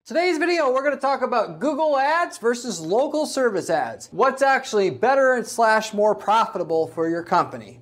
Today's video, we're going to talk about Google Ads versus local service ads. What's actually better and / more profitable for your company?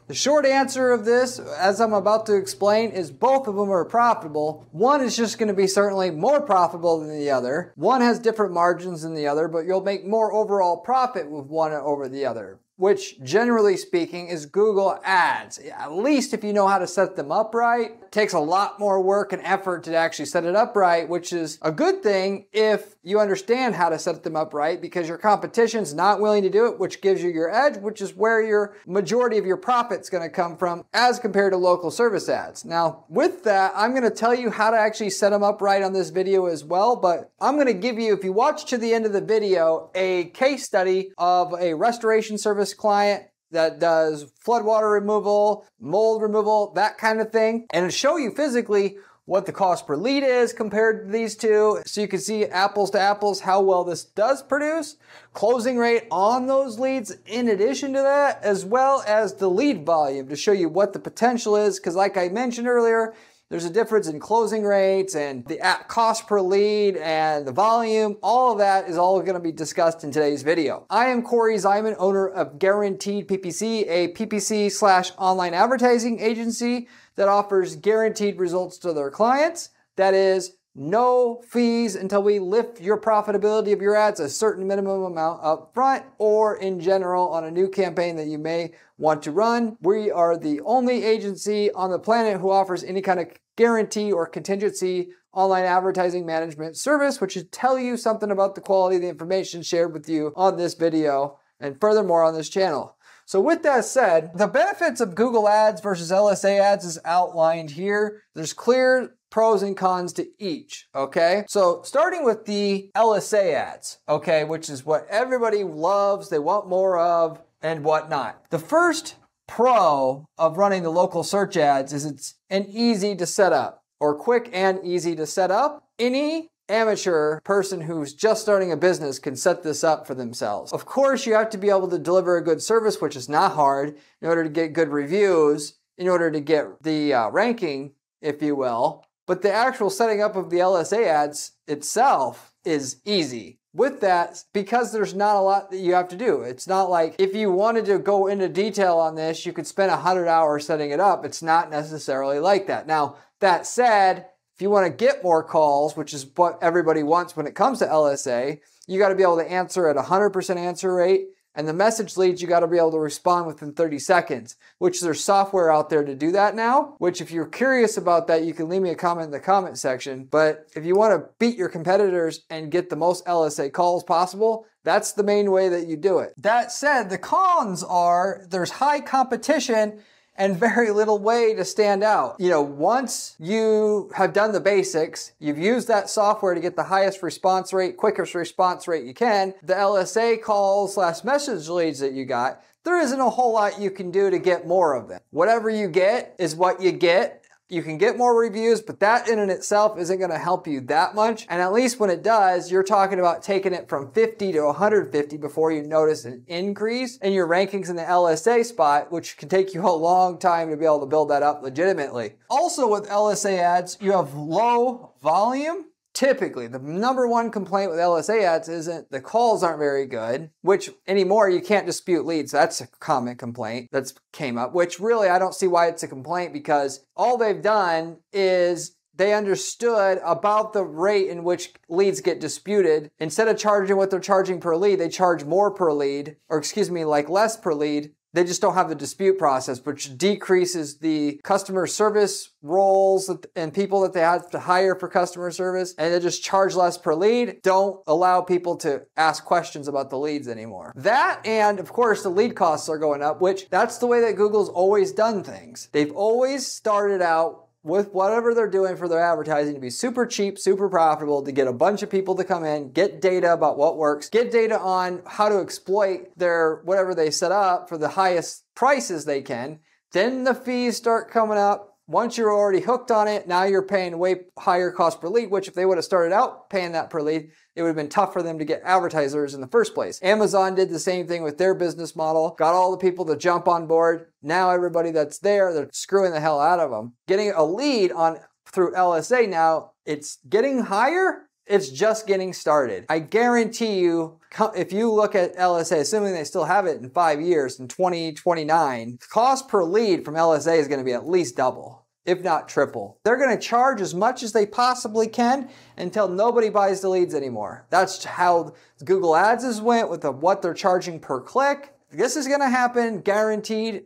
The short answer of this, as I'm about to explain, is both of them are profitable. One is just going to be certainly more profitable than the other. One has different margins than the other, but you'll make more overall profit with one over the other, which generally speaking is Google Ads. At least if you know how to set them up right. It takes a lot more work and effort to actually set it up right, which is a good thing if you understand how to set them up right, because your competition's not willing to do it, which gives you your edge, which is where your majority of your profit's going to come from as compared to local service ads. Now, with that, I'm going to tell you how to actually set them up right on this video as well, but I'm going to give you, if you watch to the end of the video, a case study of a restoration service client that does floodwater removal, mold removal, that kind of thing, and it'll show you physically what the cost per lead is compared to these two, so you can see apples to apples how well this does produce, closing rate on those leads in addition to that, as well as the lead volume to show you what the potential is, because like I mentioned earlier, there's a difference in closing rates and the cost per lead and the volume. All of that is all going to be discussed in today's video. I am Corey Zyman, owner of Guaranteed PPC, a PPC / online advertising agency that offers guaranteed results to their clients. That is, no fees until we lift your profitability of your ads a certain minimum amount up front, or in general on a new campaign that you may want to run. We are the only agency on the planet who offers any kind of guarantee or contingency online advertising management service, which should tell you something about the quality of the information shared with you on this video and furthermore on this channel. So with that said, the benefits of Google Ads versus LSA Ads is outlined here. There's clear pros and cons to each, okay? So starting with the LSA ads, okay, which is what everybody loves, they want more of, and whatnot. The first pro of running the local search ads is it's an easy to set up, or quick and easy to set up. Any amateur person who's just starting a business can set this up for themselves. Of course, you have to be able to deliver a good service, which is not hard, in order to get good reviews, in order to get the ranking, if you will. But the actual setting up of the LSA ads itself is easy. With that, because there's not a lot that you have to do. It's not like if you wanted to go into detail on this, you could spend 100 hours setting it up. It's not necessarily like that. Now, that said, if you want to get more calls, which is what everybody wants when it comes to LSA, you got to be able to answer at 100% answer rate. And the message leads, you got to be able to respond within 30 seconds, which there's software out there to do that now, which if you're curious about that, you can leave me a comment in the comment section. But if you want to beat your competitors and get the most LSA calls possible, that's the main way that you do it. That said, the cons are there's high competition and very little way to stand out. You know, once you have done the basics, you've used that software to get the highest response rate, quickest response rate you can, the LSA calls / message leads that you got, there isn't a whole lot you can do to get more of them. Whatever you get is what you get. You can get more reviews, but that in and itself isn't going to help you that much. And at least when it does, you're talking about taking it from 50 to 150 before you notice an increase in your rankings in the LSA spot, which can take you a long time to be able to build that up legitimately. Also with LSA ads, you have low volume. Typically, the number one complaint with LSA ads isn't the calls aren't very good, which anymore you can't dispute leads. That's a common complaint that's came up, which really I don't see why it's a complaint, because all they've done is they understood about the rate in which leads get disputed. Instead of charging what they're charging per lead, they charge more per lead, or excuse me, like less per lead. They just don't have the dispute process, which decreases the customer service roles and people that they have to hire for customer service, and they just charge less per lead. Don't allow people to ask questions about the leads anymore. That, and of course the lead costs are going up, which that's the way that Google's always done things. They've always started out with whatever they're doing for their advertising to be super cheap, super profitable, to get a bunch of people to come in, get data about what works, get data on how to exploit their whatever they set up for the highest prices they can. Then the fees start coming up. once you're already hooked on it, now you're paying way higher cost per lead, which if they would have started out paying that per lead, it would have been tough for them to get advertisers in the first place. Amazon did the same thing with their business model, got all the people to jump on board. Now everybody that's there, they're screwing the hell out of them. Getting a lead on through LSA now, it's getting higher. It's just getting started. I guarantee you, if you look at LSA, assuming they still have it in 5 years, in 2029, cost per lead from LSA is going to be at least double, if not triple. They're going to charge as much as they possibly can until nobody buys the leads anymore. That's how Google Ads went with what they're charging per click. This is going to happen, guaranteed.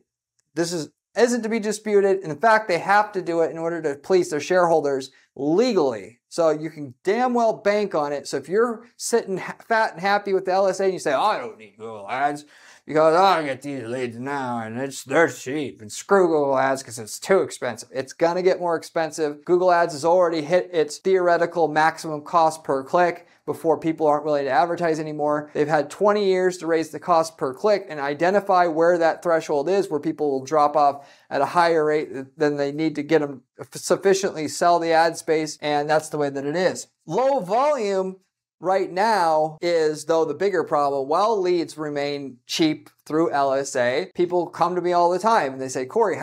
This isn't to be disputed. In fact, they have to do it in order to please their shareholders legally. So you can damn well bank on it. So if you're sitting fat and happy with the LSA and you say, oh, I don't need Google Ads because I get these leads now and they're cheap, and screw Google Ads because it's too expensive. It's going to get more expensive. Google Ads has already hit its theoretical maximum cost per click before people aren't willing to advertise anymore. They've had 20 years to raise the cost per click and identify where that threshold is, where people will drop off at a higher rate than they need to get them sufficiently sell the ad space, and that's the way that it is. Low volume right now is, though, the bigger problem. While leads remain cheap through LSA, people come to me all the time and they say, Corey,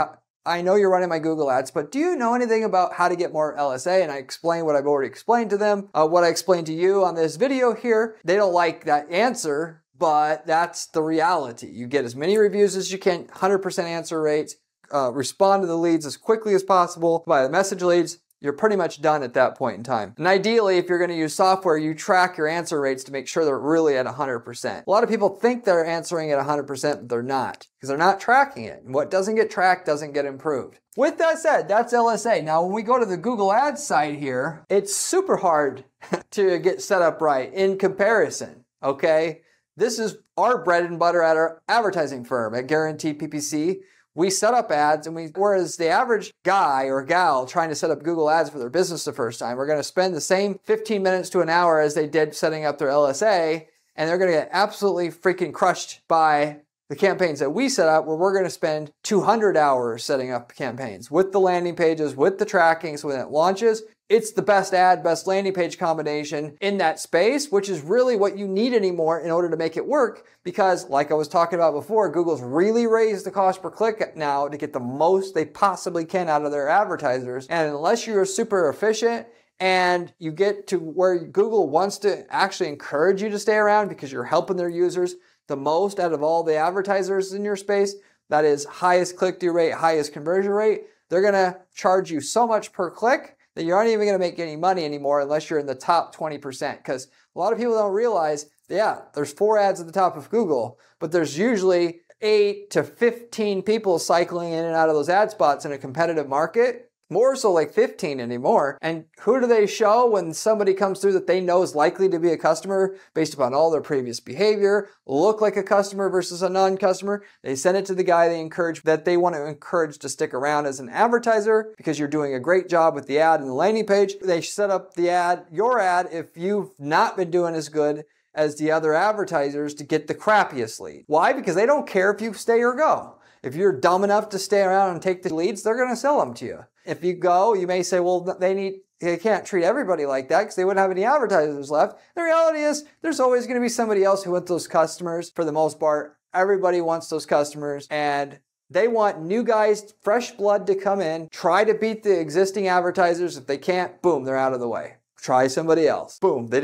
I know you're running my Google Ads, but do you know anything about how to get more LSA? And I explain what I've already explained to them, what I explained to you on this video here. They don't like that answer, but that's the reality. You get as many reviews as you can, 100% answer rates, respond to the leads as quickly as possible by the message leads. You're pretty much done at that point in time. And ideally, if you're going to use software, you track your answer rates to make sure they're really at 100%. A lot of people think they're answering at 100%, but they're not, because they're not tracking it. And what doesn't get tracked doesn't get improved. With that said, that's LSA. Now, when we go to the Google Ads side here, it's super hard to get set up right in comparison, okay? This is our bread and butter at our advertising firm at Guaranteed PPC. We set up ads, and whereas the average guy or gal trying to set up Google Ads for their business the first time, we're going to spend the same 15 minutes to an hour as they did setting up their LSA, and they're going to get absolutely freaking crushed by the campaigns that we set up, where we're going to spend 200 hours setting up campaigns with the landing pages, with the tracking, so when it launches, it's the best ad, best landing page combination in that space, which is really what you need anymore in order to make it work. Because like I was talking about before, Google's really raised the cost per click now to get the most they possibly can out of their advertisers. And unless you're super efficient and you get to where Google wants to actually encourage you to stay around because you're helping their users the most out of all the advertisers in your space, that is highest click-through rate, highest conversion rate, they're gonna charge you so much per click that you aren't even going to make any money anymore unless you're in the top 20%. Because a lot of people don't realize, yeah, there's 4 ads at the top of Google, but there's usually 8 to 15 people cycling in and out of those ad spots in a competitive market. More so like 15 anymore. And who do they show when somebody comes through that they know is likely to be a customer based upon all their previous behavior, look like a customer versus a non-customer? They send it to the guy they want to encourage to stick around as an advertiser because you're doing a great job with the ad and the landing page. They set up the ad, your ad, if you've not been doing as good as the other advertisers, to get the crappiest lead. Why? Because they don't care if you stay or go. If you're dumb enough to stay around and take the leads, they're going to sell them to you. If you go, you may say, well, they can't treat everybody like that because they wouldn't have any advertisers left. The reality is there's always going to be somebody else who wants those customers. For the most part, everybody wants those customers, and they want new guys, fresh blood to come in, try to beat the existing advertisers. If they can't, boom, they're out of the way. Try somebody else. Boom, they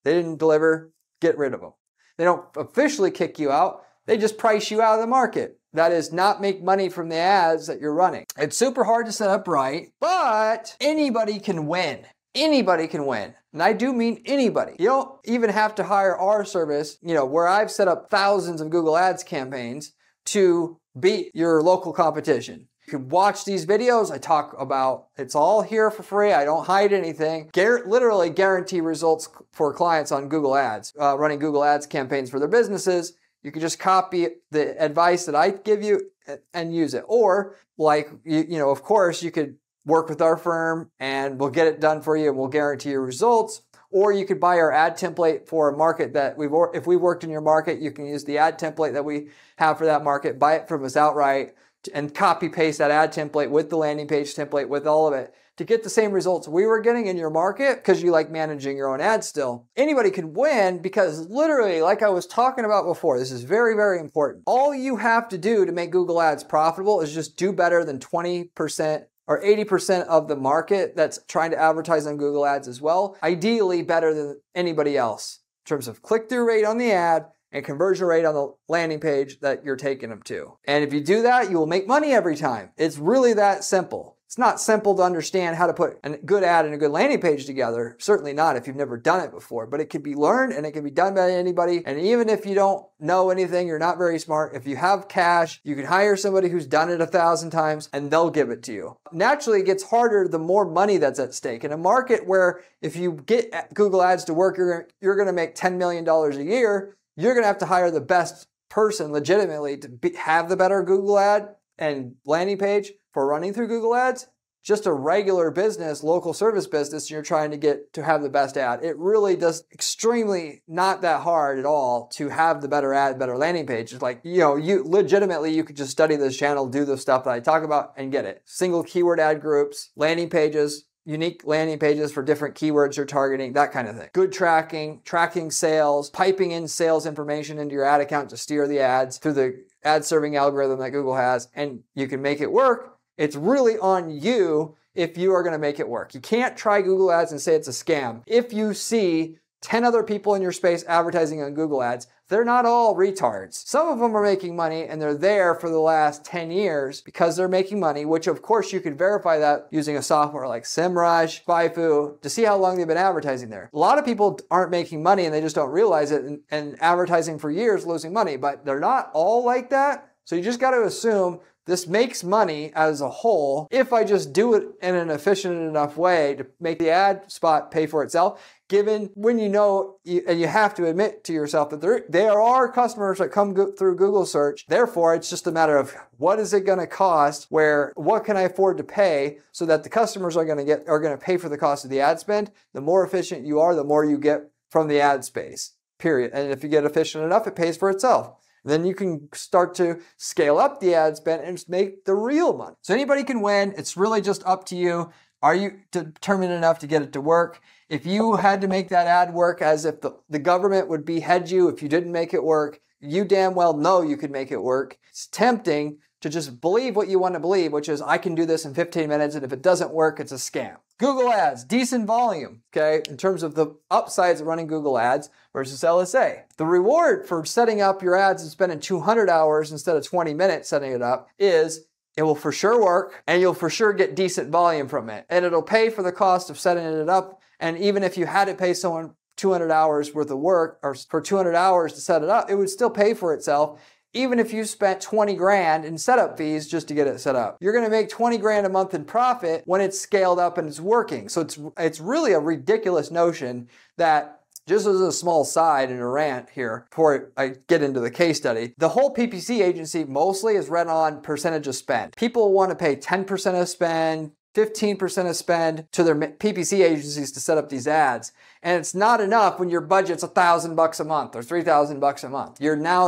didn't deliver, get rid of them. They don't officially kick you out. They just price you out of the market. That is not make money from the ads that you're running. It's super hard to set up right, but anybody can win. Anybody can win. And I do mean anybody. You don't even have to hire our service, where I've set up thousands of Google Ads campaigns to beat your local competition. You can watch these videos. I talk about, it's all here for free. I don't hide anything. Literally guarantee results for clients on Google Ads, running Google Ads campaigns for their businesses. You can just copy the advice that I give you and use it. Or of course, you could work with our firm and we'll get it done for you and we'll guarantee your results. Or you could buy our ad template for a market that if we worked in your market, you can use the ad template that we have for that market, buy it from us outright, and copy paste that ad template with the landing page template with all of it to get the same results we were getting in your market because you like managing your own ads still. Anybody can win because literally, like I was talking about before, this is very, very important. All you have to do to make Google Ads profitable is just do better than 20% or 80% of the market that's trying to advertise on Google Ads as well. Ideally better than anybody else in terms of click-through rate on the ad and conversion rate on the landing page that you're taking them to. And if you do that, you will make money every time. It's really that simple. It's not simple to understand how to put a good ad and a good landing page together. Certainly not if you've never done it before, but it can be learned and it can be done by anybody. And even if you don't know anything, you're not very smart, if you have cash, you can hire somebody who's done it 1,000 times and they'll give it to you. Naturally, it gets harder the more money that's at stake. In a market where if you get Google Ads to work, you're going to make $10 million a year, you're going to have to hire the best person legitimately to have the better Google ad and landing page for running through Google Ads. Just a regular business, local service business, you're trying to get to have the best ad. It really does extremely not that hard at all to have the better ad, better landing page. It's like, you legitimately, you could just study this channel, do the stuff that I talk about and get it. Single keyword ad groups, landing pages, unique landing pages for different keywords you're targeting, that kind of thing. Good tracking sales, piping in sales information into your ad account to steer the ads through the ad serving algorithm that Google has, and you can make it work. It's really on you if you are going to make it work. You can't try Google Ads and say it's a scam. If you see 10 other people in your space advertising on Google Ads, they're not all retards. Some of them are making money and they're there for the last 10 years because they're making money, which of course you could verify that using a software like SEMrush, SpyFu, to see how long they've been advertising there. A lot of people aren't making money and they just don't realize it and advertising for years losing money, but they're not all like that. So you just got to assume this makes money as a whole if I just do it in an efficient enough way to make the ad spot pay for itself, given when and you have to admit to yourself that there are customers that come through Google search. Therefore, it's just a matter of what is it going to cost, what can I afford to pay so that the customers are going to pay for the cost of the ad spend. The more efficient you are, the more you get from the ad space, period. And if you get efficient enough, it pays for itself. Then you can start to scale up the ad spend and just make the real money. So anybody can win. It's really just up to you. Are you determined enough to get it to work? If you had to make that ad work as if the government would behead you if you didn't make it work, you damn well know you could make it work. It's tempting to just believe what you want to believe, which is I can do this in 15 minutes, and if it doesn't work, it's a scam. Google Ads, decent volume, okay, in terms of the upsides of running Google Ads versus LSA. The reward for setting up your ads and spending 200 hours instead of 20 minutes setting it up is it will for sure work, and you'll for sure get decent volume from it. And it'll pay for the cost of setting it up, and even if you had to pay someone 200 hours worth of work, or for 200 hours to set it up, it would still pay for itself. Even if you spent 20 grand in setup fees just to get it set up. You're gonna make 20 grand a month in profit when it's scaled up and it's working. So it's really a ridiculous notion that, just as a small side and a rant here before I get into the case study, the whole PPC agency mostly is run on percentage of spend. People want to pay 10% of spend, 15% of spend to their PPC agencies to set up these ads. And it's not enough when your budget's $1,000 a month or $3,000 a month.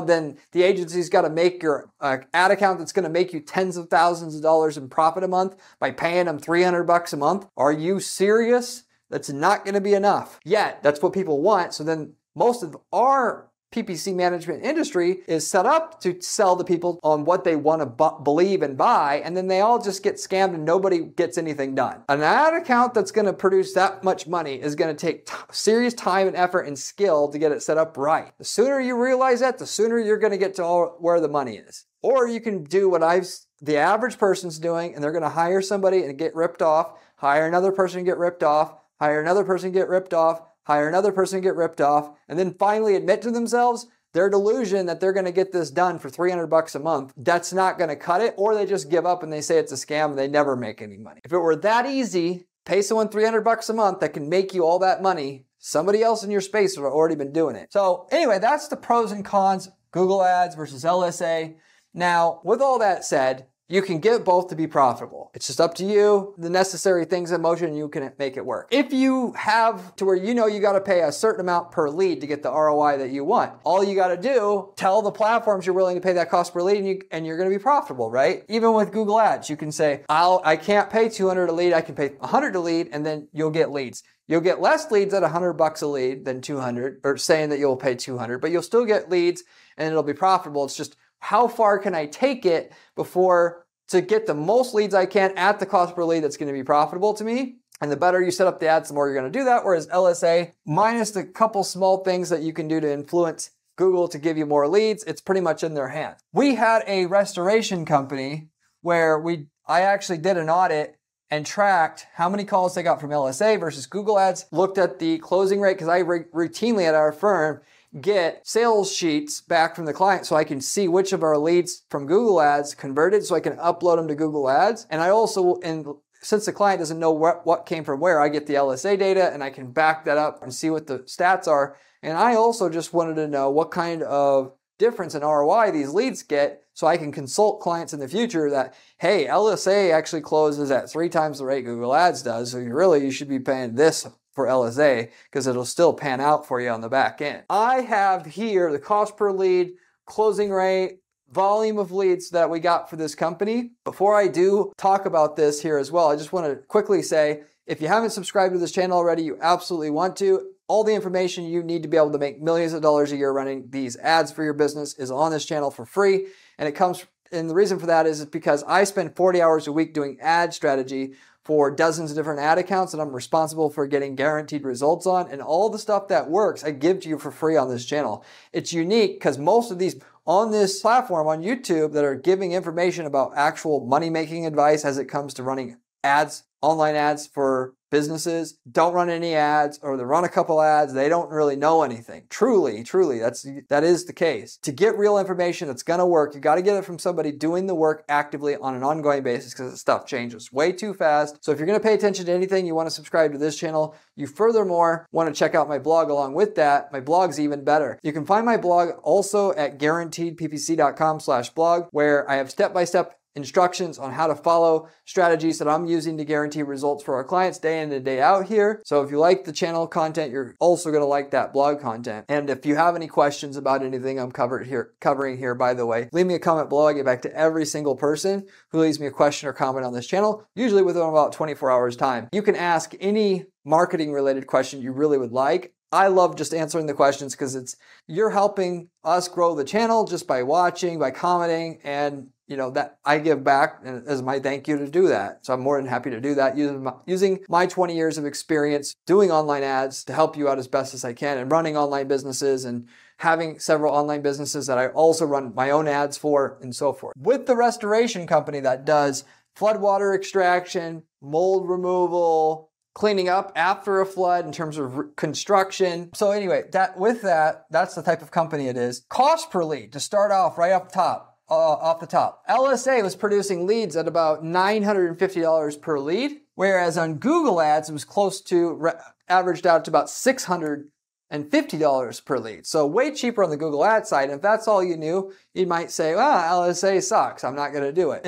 Then the agency's got to make your ad account that's going to make you tens of thousands of dollars in profit a month by paying them $300 a month. Are you serious? That's not going to be enough. Yet, that's what people want. So then most of our PPC management industry is set up to sell the people on what they want to believe and buy, and then they all just get scammed and nobody gets anything done. An ad account that's going to produce that much money is going to take serious time and effort and skill to get it set up right. The sooner you realize that, the sooner you're going to get to where the money is. Or you can do what the average person's doing, and they're going to hire somebody and get ripped off, hire another person and get ripped off, hire another person and get ripped off, hire another person, get ripped off, and then finally admit to themselves their delusion that they're going to get this done for $300 a month. That's not going to cut it, or they just give up and they say it's a scam and they never make any money. If it were that easy, pay someone $300 a month that can make you all that money, somebody else in your space would have already been doing it. So anyway, that's the pros and cons, Google Ads versus LSA. Now, with all that said, You can get both to be profitable. It's just up to you, the necessary things in motion, and you can make it work. If you have to where you know you got to pay a certain amount per lead to get the ROI that you want, all you got to do, tell the platforms you're willing to pay that cost per lead, and you're going to be profitable, right? Even with Google Ads, you can say, I can't pay 200 a lead, I can pay 100 a lead, and then you'll get leads. You'll get less leads at $100 a lead than 200, or saying that you'll pay 200, but you'll still get leads and it'll be profitable. It's just, how far can I take it to get the most leads I can at the cost per lead that's going to be profitable to me? And the better you set up the ads, the more you're going to do that. Whereas LSA, minus the couple small things that you can do to influence Google to give you more leads, it's pretty much in their hands. We had a restoration company where I actually did an audit and tracked how many calls they got from LSA versus Google Ads, looked at the closing rate, because I routinely at our firm get sales sheets back from the client so I can see which of our leads from Google Ads converted so I can upload them to Google Ads. And I also, since the client doesn't know what came from where, I get the LSA data and I can back that up and see what the stats are. And I also just wanted to know what kind of difference in ROI these leads get so I can consult clients in the future that, hey, LSA actually closes at 3 times the rate Google Ads does. So you should be paying this for LSA because it'll still pan out for you on the back end. I have here the cost per lead, closing rate, volume of leads that we got for this company. Before I do talk about this here as well, I just want to quickly say, if you haven't subscribed to this channel already, you absolutely want to. All the information you need to be able to make millions of dollars a year running these ads for your business is on this channel for free. And the reason for that is because I spend 40 hours a week doing ad strategy for dozens of different ad accounts that I'm responsible for getting guaranteed results on, and all the stuff that works, I give to you for free on this channel. It's unique because most of these on this platform on YouTube that are giving information about actual money-making advice as it comes to running ads, online ads for businesses, don't run any ads, or they run a couple ads, they don't really know anything. Truly, that is the case. To get real information that's gonna work, you gotta get it from somebody doing the work actively on an ongoing basis, because the stuff changes way too fast. So if you're gonna pay attention to anything, you wanna subscribe to this channel. You furthermore wanna check out my blog along with that. My blog's even better. You can find my blog also at guaranteedppc.com/blog, where I have step-by-step instructions on how to follow strategies that I'm using to guarantee results for our clients day in and day out here. So if you like the channel content, you're also going to like that blog content. And if you have any questions about anything I'm covering here, by the way, leave me a comment below. I get back to every single person who leaves me a question or comment on this channel, usually within about 24 hours time. You can ask any marketing related question you really would like. I love just answering the questions because you're helping us grow the channel just by watching, by commenting, and that I give back as my thank you to do that. So I'm more than happy to do that using my 20 years of experience doing online ads to help you out as best as I can, and running online businesses and having several online businesses that I also run my own ads for and so forth. With the restoration company that does floodwater extraction, mold removal, cleaning up after a flood in terms of construction. So anyway, that's the type of company it is. Cost per lead, to start off right off the top. LSA was producing leads at about $950 per lead, whereas on Google Ads, it was close to, averaged out to about $650 per lead. So way cheaper on the Google Ads side. And if that's all you knew, you might say, LSA sucks, I'm not gonna do it.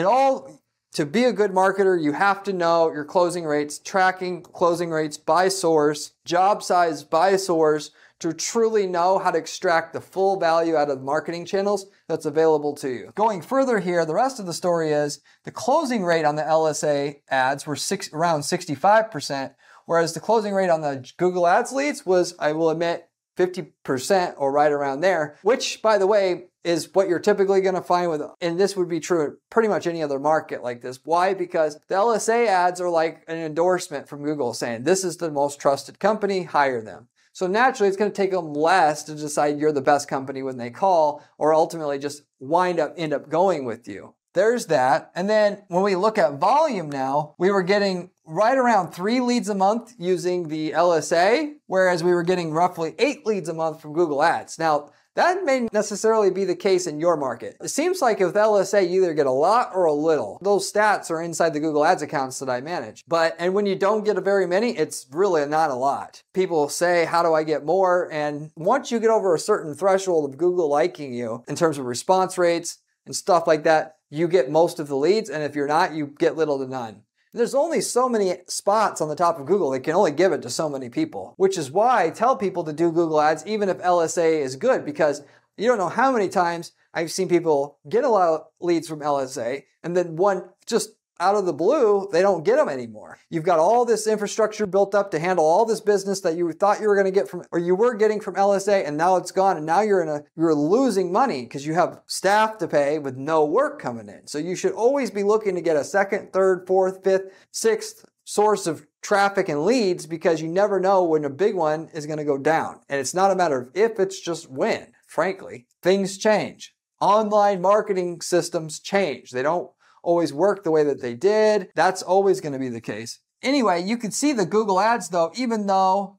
To be a good marketer, you have to know your closing rates, tracking closing rates by source, job size by source, to truly know how to extract the full value out of marketing channels that's available to you. Going further here, the rest of the story is the closing rate on the LSA ads were around 65%, whereas the closing rate on the Google Ads leads was, I will admit, 50% or right around there, which, by the way, is what you're typically going to find and this would be true in pretty much any other market like this. Why? Because the LSA ads are like an endorsement from Google saying, this is the most trusted company, hire them. So naturally, it's going to take them less to decide you're the best company when they call, or ultimately just end up going with you. There's that. And then when we look at volume now, we were getting right around 3 leads a month using the LSA, whereas we were getting roughly 8 leads a month from Google Ads. Now, that may necessarily be the case in your market. It seems like with LSA, you either get a lot or a little. Those stats are inside the Google Ads accounts that I manage. And when you don't get very many, it's really not a lot. People say, how do I get more? And once you get over a certain threshold of Google liking you in terms of response rates and stuff like that, you get most of the leads, and if you're not, you get little to none. There's only so many spots on the top of Google. They can only give it to so many people, which is why I tell people to do Google Ads even if LSA is good, because you don't know how many times I've seen people get a lot of leads from LSA and then one just out of the blue, they don't get them anymore. You've got all this infrastructure built up to handle all this business that you thought you were going to get from, or you were getting from LSA, and now it's gone, and now you're losing money because you have staff to pay with no work coming in. So you should always be looking to get a second, third, fourth, fifth, sixth source of traffic and leads, because you never know when a big one is going to go down. And it's not a matter of if, it's just when. Frankly, things change. Online marketing systems change. They don't always work the way that they did. That's always going to be the case. Anyway, you can see the Google Ads though, even though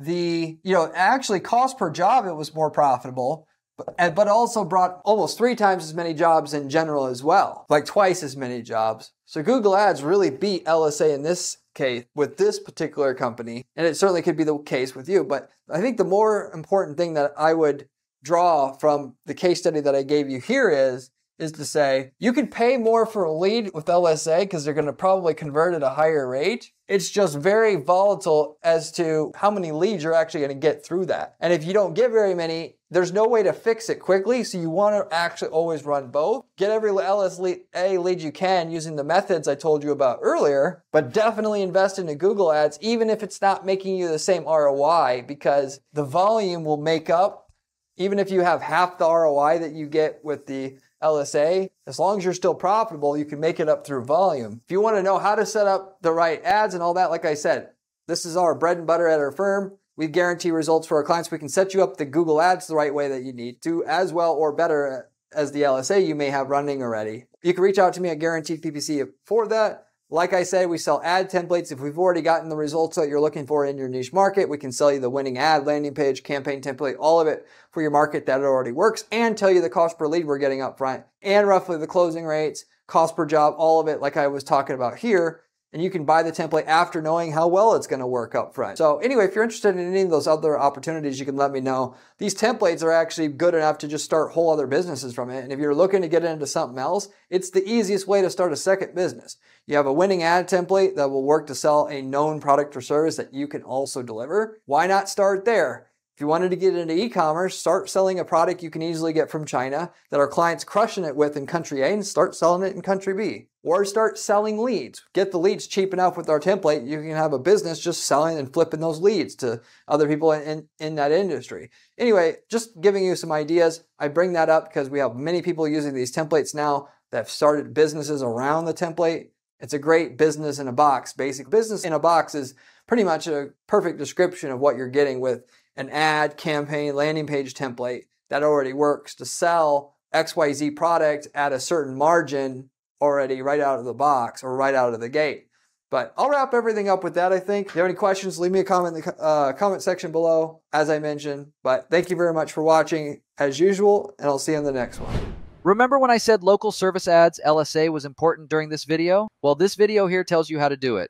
actually cost per job, it was more profitable, but also brought almost 3 times as many jobs in general as well, like twice as many jobs. So Google Ads really beat LSA in this case with this particular company, and it certainly could be the case with you. But I think the more important thing that I would draw from the case study that I gave you here is to say, you can pay more for a lead with LSA because they're going to probably convert at a higher rate. It's just very volatile as to how many leads you're actually going to get through that. And if you don't get very many, there's no way to fix it quickly. So you want to actually always run both. Get every LSA lead you can using the methods I told you about earlier, but definitely invest into Google Ads, even if it's not making you the same ROI, because the volume will make up, even if you have half the ROI that you get with the LSA, as long as you're still profitable, you can make it up through volume. If you want to know how to set up the right ads and all that, like I said, this is our bread and butter at our firm. We guarantee results for our clients. We can set you up the Google Ads the right way that you need to, as well or better as the LSA you may have running already. You can reach out to me at Guaranteed PPC for that. Like I said, we sell ad templates. If we've already gotten the results that you're looking for in your niche market, we can sell you the winning ad, landing page, campaign template, all of it for your market that it already works, and tell you the cost per lead we're getting up front, and roughly the closing rates, cost per job, all of it like I was talking about here. And you can buy the template after knowing how well it's going to work up front. So anyway, if you're interested in any of those other opportunities, you can let me know. These templates are actually good enough to just start whole other businesses from it. And if you're looking to get into something else, it's the easiest way to start a second business. You have a winning ad template that will work to sell a known product or service that you can also deliver. Why not start there? If you wanted to get into e-commerce, start selling a product you can easily get from China that our clients crushing it with in country A, and start selling it in country B. Or start selling leads. Get the leads cheap enough with our template, you can have a business just selling and flipping those leads to other people in that industry. Anyway, just giving you some ideas. I bring that up because we have many people using these templates now that have started businesses around the template. It's a great business in a box. Basic business in a box is pretty much a perfect description of what you're getting with an ad, campaign, landing page template that already works to sell XYZ product at a certain margin already right out of the box or right out of the gate. But I'll wrap everything up with that, I think. If you have any questions, leave me a comment in the comment section below, as I mentioned. But thank you very much for watching, as usual, and I'll see you in the next one. Remember when I said local service ads, LSA, was important during this video? Well, this video here tells you how to do it.